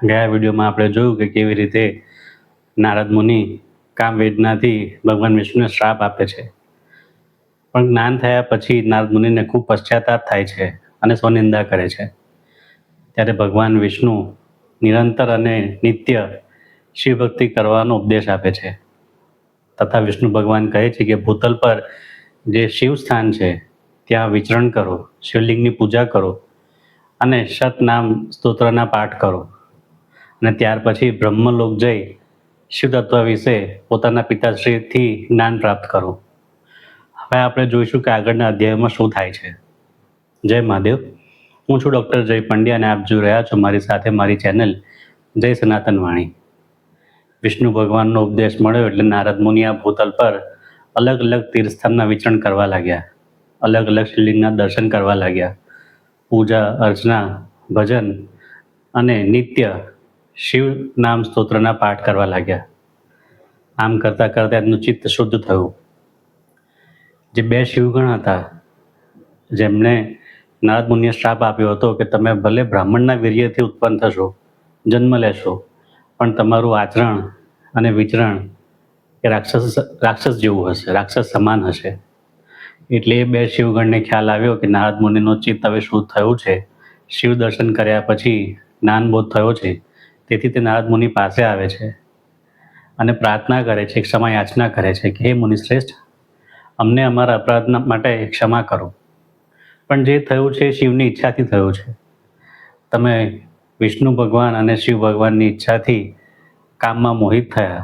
ગયા વિડીયોમાં આપણે જોયું કે કેવી રીતે નારદ મુનિ કામવેદનાથી ભગવાન વિષ્ણુને શ્રાપ આપે છે. પણ જ્ઞાન થયા પછી નારદ મુનિને ખૂબ પશ્ચાતાપ થાય છે અને સ્વનિંદા કરે છે. ત્યારે ભગવાન વિષ્ણુ નિરંતર અને નિત્ય શિવભક્તિ કરવાનો ઉપદેશ આપે છે. તથા વિષ્ણુ ભગવાન કહે છે કે ભૂતલ પર જે શિવ સ્થાન છે ત્યાં વિચરણ કરો, શિવલિંગની પૂજા કરો અને સતનામ સ્તોત્રના પાઠ કરો અને ત્યાર પછી બ્રહ્મલોક જઈ શિવ તત્વ વિશે પોતાના પિતાશ્રીથી જ્ઞાન પ્રાપ્ત કરો. હવે આપણે જોઈશું કે આગળના અધ્યાયમાં શું થાય છે. જય મહાદેવ. હું છું ડૉક્ટર જય પંડ્યા અને આપ જોઈ રહ્યા છો મારી સાથે મારી ચેનલ જય સનાતન વાણી. વિષ્ણુ ભગવાનનો ઉપદેશ મળ્યો એટલે નારદ મુનિ આ ભૂતલ પર અલગ અલગ તીર્થસ્થાનના વિચરણ કરવા લાગ્યા, અલગ અલગ શિવલિંગના દર્શન કરવા લાગ્યા, પૂજા અર્ચના, ભજન અને નિત્ય શિવ નામ સ્તોત્રના પાઠ કરવા લાગ્યા. આમ કરતાં કરતાં એમનું ચિત્ત શુદ્ધ થયું. જે બે શિવગણ હતા જેમણે નારદ મુનિએ શ્રાપ આપ્યો હતો કે તમે ભલે બ્રાહ્મણના વીર્યથી ઉત્પન્ન થશો, જન્મ લેશો, પણ તમારું આચરણ અને વિચરણ એ રાક્ષસ જેવું હશે, રાક્ષસ સમાન હશે. એટલે એ બે શિવગણને ખ્યાલ આવ્યો કે નારદ મુનિનું ચિત્ત હવે શુદ્ધ થયું છે, શિવ દર્શન કર્યા પછી જ્ઞાનબોધ થયો છે. તેથી તે નારદ મુનિ પાસે આવે છે અને પ્રાર્થના કરે છે, ક્ષમા યાચના કરે છે કે હે મુનિશ્રેષ્ઠ, અમને અમારા અપરાધ માટે ક્ષમા કરો. પણ જે થયું છે શિવની ઈચ્છાથી થયું છે. તમે વિષ્ણુ ભગવાન અને શિવ ભગવાનની ઈચ્છાથી કામમાં મોહિત થયા,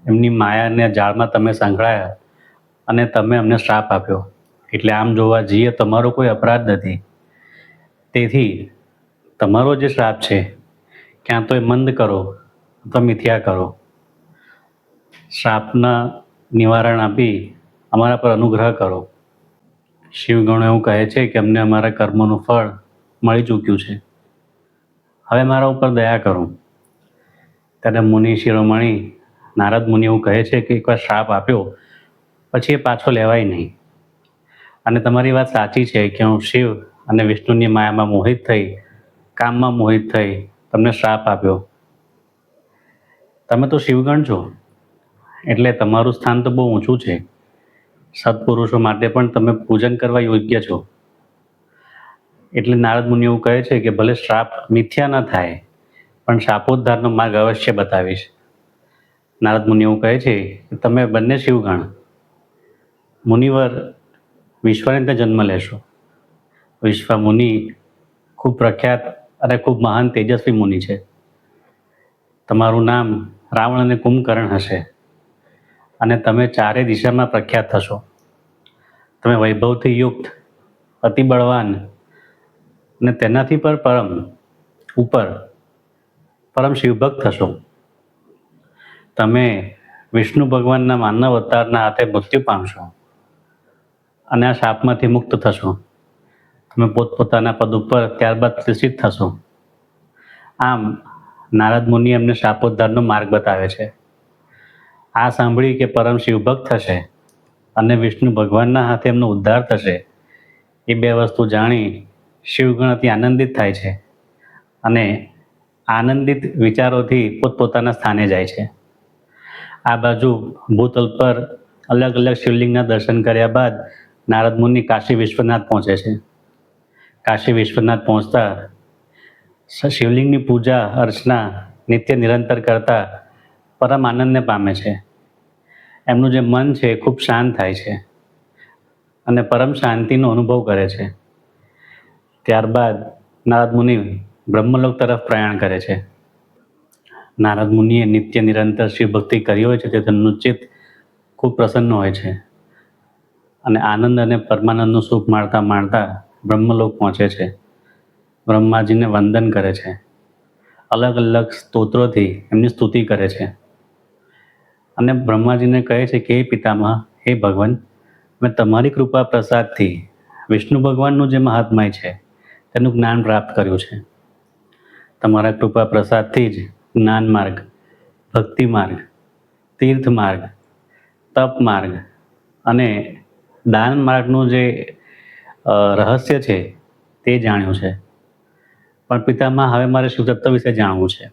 એમની માયાને જાળમાં તમે સંકળાયા અને તમે અમને શ્રાપ આપ્યો. એટલે આમ જોવા જઈએ તમારો કોઈ અપરાધ નથી. તેથી તમારો જે શ્રાપ છે ક્યાં તો એ મંદ કરો અથવા મિથ્યા કરો. શ્રાપના નિવારણ આપી અમારા પર અનુગ્રહ કરો. શિવગણો એવું કહે છે કે અમને અમારા કર્મોનું ફળ મળી ચૂક્યું છે, હવે મારા ઉપર દયા કરો. ત્યારે મુનિ શિરોમણી નારદ મુનિ એવું કહે છે કે એકવાર શ્રાપ આપ્યો પછી એ પાછો લેવાય નહીં. અને તમારી વાત સાચી છે કે હું શિવ અને વિષ્ણુની માયામાં મોહિત થઈ, કામમાં મોહિત થઈ તમને શ્રાપ આપ્યો. તમે તો શિવગણ છો એટલે તમારું સ્થાન તો બહુ ઊંચું છે. સત્પુરુષો માટે પણ તમે પૂજન કરવા યોગ્ય છો. એટલે નારદ મુનિ એવું કહે છે કે ભલે શ્રાપ મિથ્યા ન થાય પણ શાપોદ્ધારનો માર્ગ અવશ્ય બતાવીશ. નારદ મુનિ એવું કહે છે કે તમે બંને શિવગણ મુનિવર વિશ્વને ત્યાં જન્મ લેશો. વિશ્વ મુનિ ખૂબ પ્રખ્યાત અને ખૂબ મહાન તેજસ્વી મુનિ છે. તમારું નામ રાવણ અને કુંભકર્ણ હશે અને તમે ચારે દિશામાં પ્રખ્યાત થશો. તમે વૈભવથી યુક્ત, અતિ બળવાન અને તેનાથી પણ પરમ શિવભક્ત થશો. તમે વિષ્ણુ ભગવાનના માનવ અવતારના હાથે મૃત્યુ પામશો અને આ શાપમાંથી મુક્ત થશો. તમે પોતપોતાના પદ ઉપર ત્યારબાદ પ્રતિષ્ઠિત થશો. આમ નારદ મુનિ એમને શાપોદ્ધારનો માર્ગ બતાવે છે. આ સાંભળી કે પરમ શિવભક્ત થશે અને વિષ્ણુ ભગવાનના હાથે એમનો ઉદ્ધાર થશે, એ બે વસ્તુ જાણી શિવગણ અતિ આનંદિત થાય છે અને આનંદિત વિચારોથી પોતપોતાના સ્થાને જાય છે. આ બાજુ ભૂતલ પર અલગ અલગ શિવલિંગના દર્શન કર્યા બાદ નારદ મુનિ કાશી વિશ્વનાથ પહોંચે છે. કાશી વિશ્વનાથ પહોંચતા શિવલિંગની પૂજા અર્ચના નિત્ય નિરંતર કરતા પરમ આનંદને પામે છે. એમનું જે મન છે એ ખૂબ શાંત થાય છે અને પરમ શાંતિનો અનુભવ કરે છે. ત્યારબાદ નારદ મુનિ બ્રહ્મલોક તરફ પ્રયાણ કરે છે. નારદ મુનિએ નિત્ય નિરંતર શિવ ભક્તિ કરી હોય છે તે તેમનું ચિત્ત ખૂબ પ્રસન્ન હોય છે અને આનંદ અને પરમાનંદનું સુખ માણતા માણતા બ્રહ્મલોક પહોંચે છે. બ્રહ્માજીને વંદન કરે છે, અલગ અલગ સ્તોત્રોથી એમની સ્તુતિ કરે છે અને બ્રહ્માજીને કહે છે કે હે પિતામહ, હે ભગવાન, મેં તમારી કૃપા પ્રસાદથી વિષ્ણુ ભગવાનનું જે મહાત્મય છે તેનું જ્ઞાન પ્રાપ્ત કર્યું છે. તમારા કૃપા પ્રસાદથી જ જ્ઞાન માર્ગ, ભક્તિ માર્ગ, તીર્થ માર્ગ, તપ માર્ગ અને દાન માર્ગનું જે રહસ્ય છે તે જાણ્યું છે. પણ પિતામહ, હવે મારે શિવતત્વ વિશે જાણવું છે.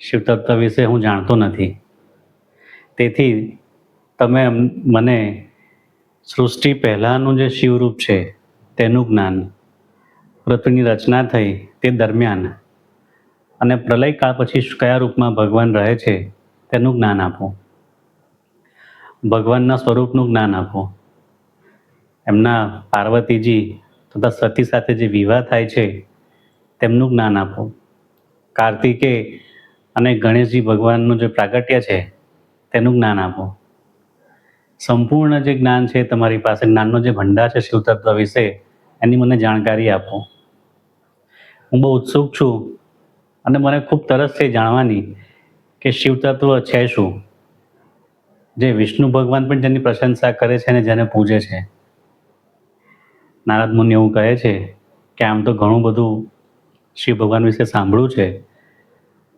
શિવ તત્વ વિશે હું જાણતો નથી. તેથી તમે મને સૃષ્ટિ પહેલાંનું જે શિવરૂપ છે તેનું જ્ઞાન, પૃથ્વીની રચના થઈ તે દરમિયાન અને પ્રલયકાળ પછી કયા રૂપમાં ભગવાન રહે છે તેનું જ્ઞાન આપો. ભગવાનના સ્વરૂપનું જ્ઞાન આપો. એમના પાર્વતીજી તથા સતી સાથે જે વિવાહ થાય છે તેમનું જ્ઞાન આપો. કાર્તિકે અને ગણેશજી ભગવાનનું જે પ્રાગટ્ય છે તેનું જ્ઞાન આપો. સંપૂર્ણ જે જ્ઞાન છે તમારી પાસે, જ્ઞાનનો જે ભંડાર છે શિવ તત્વ વિશે, એની મને જાણકારી આપો. હું બહુ ઉત્સુક છું અને મને ખૂબ તરસ છે જાણવાની કે શિવ તત્વ છે શું, જે વિષ્ણુ ભગવાન પણ જેની પ્રશંસા કરે છે અને જેને પૂજે છે. નારદ મુનિ એવું કહે છે કે આમ તો ઘણું બધું શિવ ભગવાન વિશે સાંભળ્યું છે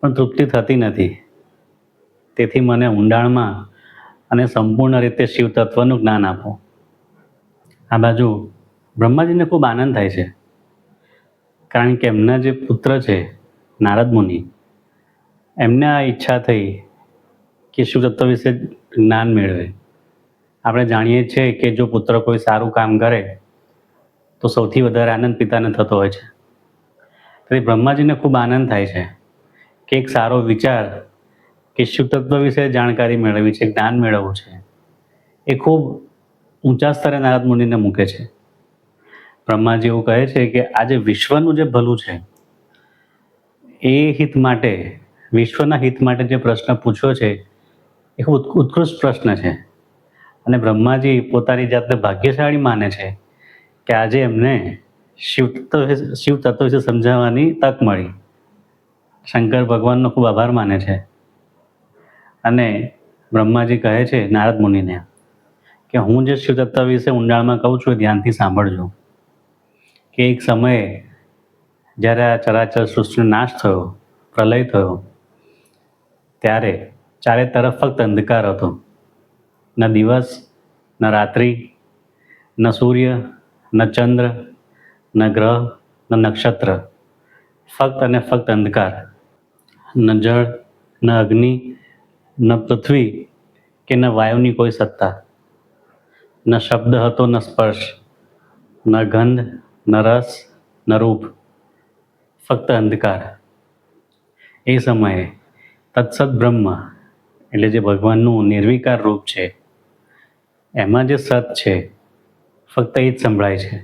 પણ તૃપ્તિ થતી નથી. તેથી મને ઊંડાણમાં અને સંપૂર્ણ રીતે શિવ તત્વનું જ્ઞાન આપો. આ બાજુ બ્રહ્માજીને ખૂબ આનંદ થાય છે, કારણ કે એમના જે પુત્ર છે નારદ મુનિ, એમને આ ઈચ્છા થઈ કે શિવ તત્વ વિશે જ્ઞાન મેળવે. આપણે જાણીએ છીએ કે જો પુત્ર કોઈ સારું કામ કરે તો સૌથી વધારે આનંદ પિતાને થતો હોય છે. તેથી બ્રહ્માજીને ખૂબ આનંદ થાય છે કે એક સારો વિચાર કે શિવ તત્વ વિશે જાણકારી મેળવવી છે, જ્ઞાન મેળવવું છે, એ ખૂબ ઊંચા સ્તરે નારદ મુનિને મૂકે છે. બ્રહ્માજી એવું કહે છે કે આજે વિશ્વનું જે ભલું છે એ હિત માટે, વિશ્વના હિત માટે જે પ્રશ્ન પૂછ્યો છે એ ખૂબ ઉત્કૃષ્ટ પ્રશ્ન છે. અને બ્રહ્માજી પોતાની જાતને ભાગ્યશાળી માને છે કે આજે એમને શિવ તત્વ વિશે સમજાવવાની તક મળી. શંકર ભગવાનનો ખૂબ આભાર માને છે. અને બ્રહ્માજી કહે છે નારદ મુનિને કે હું જે શિવ તત્વ વિશે ઊંડાણમાં કહું છું એ ધ્યાનથી સાંભળજો. કે એક સમયે જ્યારે આ ચરાચર સૃષ્ટિનો નાશ થયો, પ્રલય થયો, ત્યારે ચારે તરફ ફક્ત અંધકાર હતો. ન દિવસ, ન રાત્રિ, ન સૂર્ય, ન ચંદ્ર, ન ગ્રહ, ન નક્ષત્ર, ફક્ત અને ફક્ત અંધકાર. ન જળ, ન અગ્નિ, ન પૃથ્વી કે ન વાયુની કોઈ સત્તા. ન શબ્દ હતો, ન સ્પર્શ, ન ગંધ, ન રસ, ન રૂપ, ફક્ત અંધકાર. એ સમયે તત્સત બ્રહ્મ એટલે જે ભગવાનનું નિર્વિકાર રૂપ છે, એમાં જે સત છે ફક્ત એ જ સંભળાય છે.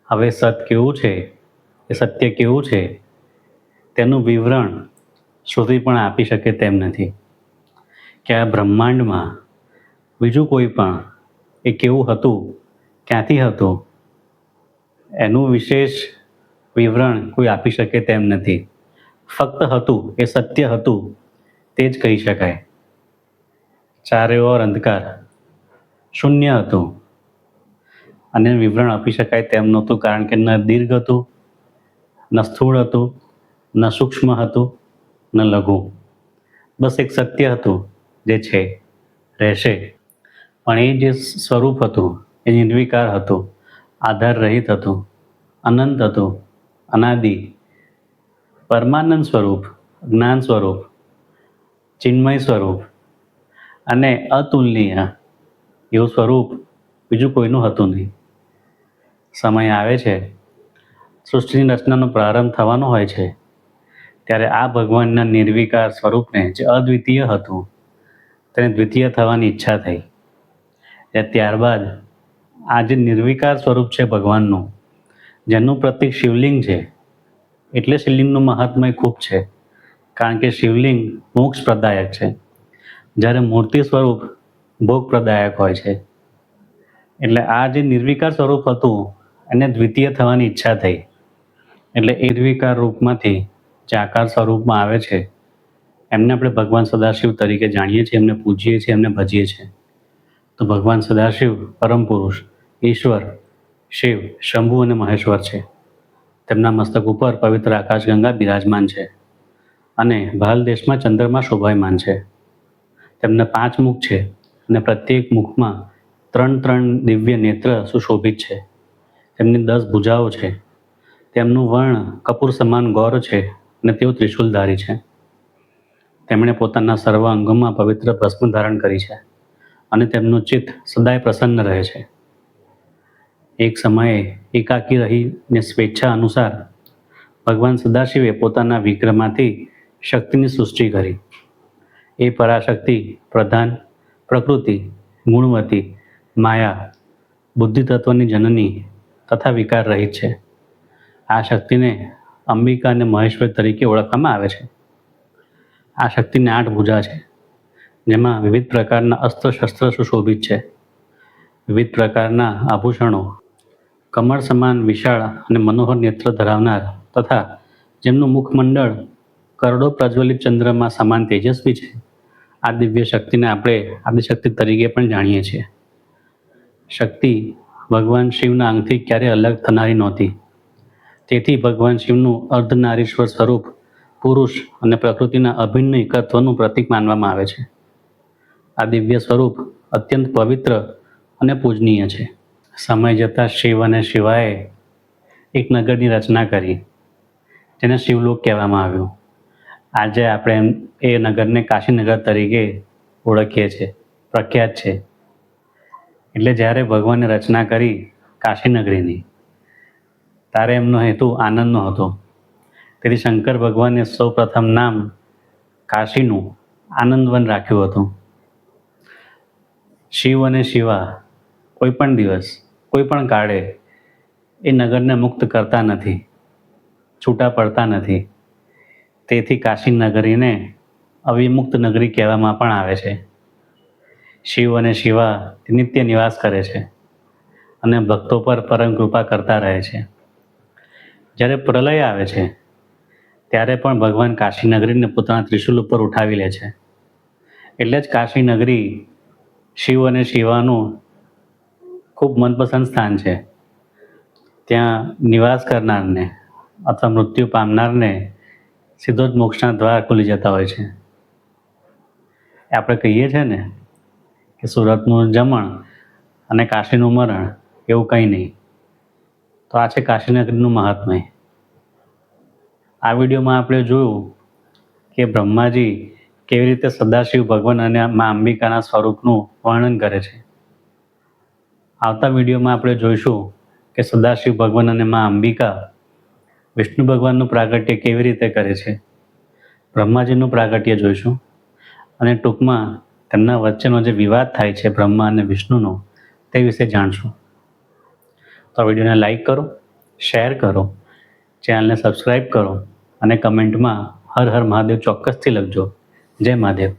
હવે સત કેવું છે, એ સત્ય કેવું છે, તેનું વિવરણ શ્રુતિ પણ આપી શકે તેમ નથી. કે આ બ્રહ્માંડમાં બીજું કોઈ પણ એ કેવું હતું, ક્યાંથી હતું, એનું વિશેષ વિવરણ કોઈ આપી શકે તેમ નથી. ફક્ત હતું, એ સત્ય હતું તે જ કહી શકાય. ચારે ઓર અંધકાર, શૂન્ય હતું અને વિવરણ આપી શકાય તેમ નહોતું, કારણ કે ન દીર્ઘ હતું, ન સ્થૂળ હતું, ન સૂક્ષ્મ હતું, ન લઘુ. બસ એક સત્ય હતું જે છે, રહેશે. પણ એ જે સ્વરૂપ હતું એ નિર્વિકાર હતું, આધાર રહિત હતું, અનંત હતું, અનાદિ, પરમાનંદ સ્વરૂપ, જ્ઞાન સ્વરૂપ, ચિન્મય સ્વરૂપ અને અતુલનીય એવું સ્વરૂપ બીજું કોઈનું હતું નહીં. સમય આવે છે, સૃષ્ટિની રચનાનો પ્રારંભ થવાનો હોય છે, ત્યારે આ ભગવાનના નિર્વિકાર સ્વરૂપને જે અદ્વિતીય હતું તેને દ્વિતીય થવાની ઈચ્છા થઈ. ત્યારબાદ આ જે નિર્વિકાર સ્વરૂપ છે ભગવાનનું, જેનું પ્રતીક શિવલિંગ છે, એટલે શિવલિંગનું મહાત્મય ખૂબ છે, કારણ કે શિવલિંગ મોક્ષ પ્રદાયક છે, જ્યારે મૂર્તિ સ્વરૂપ ભોગ પ્રદાયક હોય છે. એટલે આ જે નિર્વિકાર સ્વરૂપ હતું એને દ્વિતીય થવાની ઈચ્છા થઈ. એટલે એ નિર્વિકાર રૂપમાંથી જે આકાર સ્વરૂપમાં આવે છે એમને આપણે ભગવાન સદાશિવ તરીકે જાણીએ છીએ, એમને પૂજીએ છીએ, એમને ભજીએ છીએ. તો ભગવાન સદાશિવ પરમ પુરુષ, ઈશ્વર, શિવ, શંભુ અને મહેશ્વર છે. તેમના મસ્તક ઉપર પવિત્ર આકાશગંગા બિરાજમાન છે અને ભાલ દેશમાં ચંદ્રમાં શોભાયમાન છે. તેમના 5 મુખ છે અને પ્રત્યેક મુખમાં 3 દિવ્ય નેત્ર સુશોભિત છે. તેમની 10 ભુજાઓ છે. તેમનું વર્ણ કપૂર સમાન ગૌર છે અને તેઓ ત્રિશુલધારી છે. તેમણે પોતાના સર્વ અંગોમાં પવિત્ર ભસ્મ ધારણ કરી છે અને તેમનું ચિત્ત સદાય પ્રસન્ન રહે છે. એક સમયે એકાકી રહીને સ્વેચ્છા અનુસાર ભગવાન સદાશિવે પોતાના વિગ્રહમાંથી શક્તિની સૃષ્ટિ કરી. એ પરાશક્તિ પ્રધાન, પ્રકૃતિ, ગુણવતી, માયા, બુદ્ધિ તત્વની જનની તથા વિકાર રહિત છે. આ શક્તિને અંબિકા અને મહેશ્વરી તરીકે ઓળખવામાં આવે છે. આ શક્તિને 8 ભુજા છે, જેમાં વિવિધ પ્રકારના અસ્ત્ર શસ્ત્ર સુશોભિત છે. વિવિધ પ્રકારના આભૂષણો, કમળ સમાન વિશાળ અને મનોહર નેત્ર ધરાવનાર તથા જેમનું મુખમંડળ કરોડો પ્રજ્વલિત ચંદ્રમાં સમાન તેજસ્વી છે. આ દિવ્ય શક્તિને આપણે આદિશક્તિ તરીકે પણ જાણીએ છીએ. શક્તિ ભગવાન શિવના અંગથી ક્યારેય અલગ થનારી નહોતી. તેથી ભગવાન શિવનું અર્ધનારીશ્વર સ્વરૂપ પુરુષ અને પ્રકૃતિના અભિન્ન એકત્વનું પ્રતીક માનવામાં આવે છે. આ દિવ્ય સ્વરૂપ અત્યંત પવિત્ર અને પૂજનીય છે. સમય જતાં શિવ અને શિવાએ એક નગરની રચના કરી, જેને શિવલોક કહેવામાં આવ્યું. આજે આપણે એ નગરને કાશીનગર તરીકે ઓળખીએ છીએ, પ્રખ્યાત છે. એટલે જ્યારે ભગવાને રચના કરી કાશીનગરીની, ત્યારે એમનો હેતુ આનંદનો હતો. તેથી શંકર ભગવાને સૌ પ્રથમ નામ કાશીનું આનંદવન રાખ્યું હતું. શિવ અને શિવા કોઈ પણ દિવસ, કોઈ પણ કાળે એ નગરને મુક્ત કરતા નથી, છૂટા પડતા નથી. તેથી કાશી નગરીને અવિમુક્ત નગરી કહેવામાં પણ આવે છે. શિવ અને શિવા નિત્ય નિવાસ કરે છે અને ભક્તો પર પરમ કૃપા કરતા રહે છે. જ્યારે પ્રલય આવે છે ત્યારે પણ ભગવાન કાશી નગરીને પોતાના ત્રિશુલ ઉપર ઉઠાવી લે છે. એટલે જ કાશી નગરી શિવ અને શિવાનું ખૂબ મનપસંદ સ્થાન છે. ત્યાં નિવાસ કરનારને અથવા મૃત્યુ પામનારને સીધો જ મોક્ષના દ્વાર ખુલી જતા હોય છે. આપણે કહીએ છીએ ને કે સુરતનું જમણ અને કાશીનું મરણ એવું કંઈ નહીં. તો આ છે કાશીનગરીનું મહાત્મય. આ વિડીયોમાં આપણે જોયું કે બ્રહ્માજી કેવી રીતે સદાશિવ ભગવાન અને મા અંબિકાના સ્વરૂપનું વર્ણન કરે છે. આવતા વિડીયોમાં આપણે જોઈશું કે સદાશિવ ભગવાન અને મા અંબિકા વિષ્ણુ ભગવાનનું પ્રાગટ્ય કેવી રીતે કરે છે. બ્રહ્માજીનું પ્રાગટ્ય જોઈશું અને ટૂંકમાં તેમના વચ્ચેનો જે વિવાદ થાય છે બ્રહ્મા અને વિષ્ણુનો, તે વિશે જાણશું. તો આ વિડીયોને લાઈક કરો, શેર કરો, ચેનલને સબસ્ક્રાઈબ કરો અને કમેન્ટમાં હર હર મહાદેવ ચોક્કસથી લખજો. જય મહાદેવ.